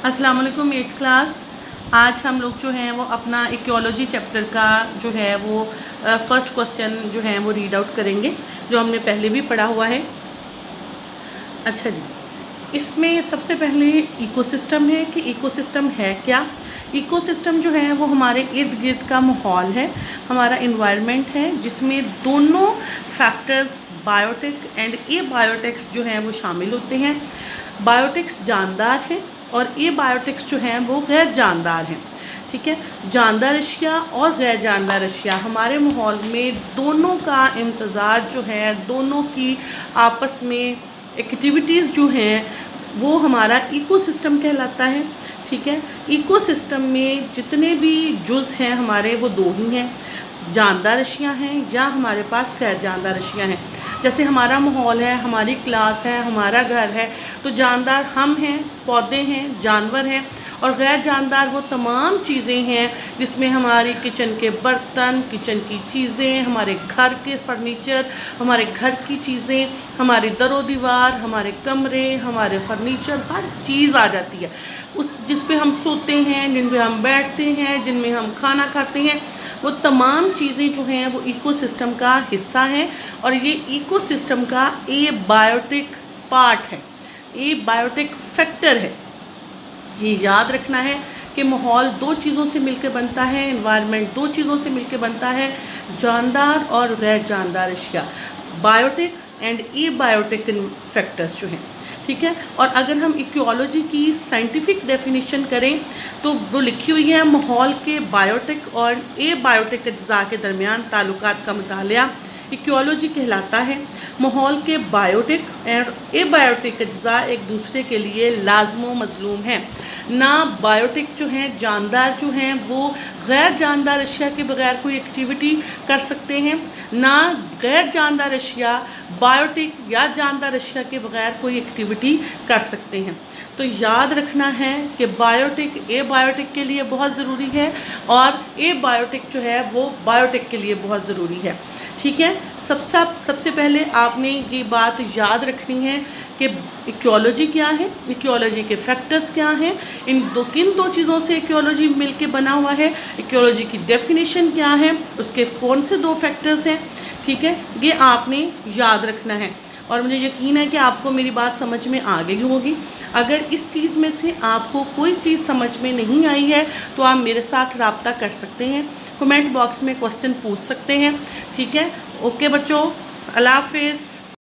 अस्सलाम वालेकुम 8th class. आज हम लोग जो हैं वो अपना इकोलॉजी चैप्टर का जो है वो फर्स्ट क्वेश्चन जो है वो रीड आउट करेंगे, जो हमने पहले भी पढ़ा हुआ है। अच्छा जी, इसमें सबसे पहले इकोसिस्टम है कि इकोसिस्टम है क्या। इकोसिस्टम जो है वो हमारे इर्द गिर्द का माहौल है, हमारा इन्वायरमेंट है, जिसमें दोनों फैक्टर्स बायोटिक एंड एबायोटिक्स जो हैं वो शामिल होते हैं। बायोटिक्स जानदार हैं और एबायोटिक्स जो हैं वो गैर जानदार हैं। ठीक है, जानदार अशिया और गैर जानदार अशिया हमारे माहौल में दोनों का इम्तज़ाज जो है, दोनों की आपस में एक्टिविटीज़ जो हैं वो हमारा इकोसिस्टम कहलाता है। ठीक है, इकोसिस्टम में जितने भी जुज़ हैं हमारे वो दो ही हैं, जानदार अशिया हैं या हमारे पास गैर जानदार अशिया हैं। जैसे हमारा माहौल है, हमारी क्लास है, हमारा घर है, तो जानदार हम हैं, पौधे हैं, जानवर हैं, और गैर जानदार वो तमाम चीज़ें हैं जिसमें हमारी किचन के बर्तन, किचन की चीज़ें, हमारे घर के फर्नीचर, हमारे घर की चीज़ें, हमारे दरो दीवार, हमारे कमरे, हमारे फर्नीचर, हर चीज़ आ जाती है उस जिस पे हम सोते हैं, जिन पे हम बैठते हैं, जिनमें हम खाना खाते हैं। वो तमाम चीज़ें जो हैं वो इकोसिस्टम का हिस्सा हैं और ये इकोसिस्टम का एबायोटिक पार्ट है, एबायोटिक फैक्टर है। ये याद रखना है कि माहौल दो चीज़ों से मिलकर बनता है, एनवायरनमेंट दो चीज़ों से मिलकर बनता है, जानदार और गैर जानदार अशिया, बायोटिक एंड एबायोटिक फैक्टर्स जो हैं। ठीक है, और अगर हम इकोलॉजी की साइंटिफिक डेफिनेशन करें तो वो लिखी हुई है, माहौल के बायोटिक और एबायोटिक अज्जा के दरमियान ताल्लुकात का मुतालिया इकोलॉजी कहलाता है। माहौल के बायोटिक और एबायोटिक अज्जा एक दूसरे के लिए लाजमो मजलूम हैं। ना बायोटिक जो हैं, जानदार जो हैं, वो गैर जानदार अशिया के बगैर कोई एक्टिविटी कर सकते हैं, ना गैर जानदार अशिया बायोटिक या जानदार अशिया के बगैर कोई एक्टिविटी कर सकते हैं। तो याद रखना है कि बायोटिक एबायोटिक के लिए बहुत ज़रूरी है और एबायोटिक जो है वो बायोटिक के लिए बहुत ज़रूरी है। ठीक है, सबसे पहले आपने ये बात याद रखनी है कि इकोलॉजी क्या है, इकोलॉजी के फैक्टर्स क्या हैं, किन दो चीज़ों से इकोलॉजी मिलके बना हुआ है, इकोलॉजी की डेफिनेशन क्या है, उसके कौन से दो फैक्टर्स हैं। ठीक है, ये आपने याद रखना है और मुझे यकीन है कि आपको मेरी बात समझ में आ गई होगी। अगर इस चीज़ में से आपको कोई चीज़ समझ में नहीं आई है तो आप मेरे साथ रब्ता कर सकते हैं, कमेंट बॉक्स में क्वेश्चन पूछ सकते हैं। ठीक है, ओके बच्चों, अल्लाह हाफिज़।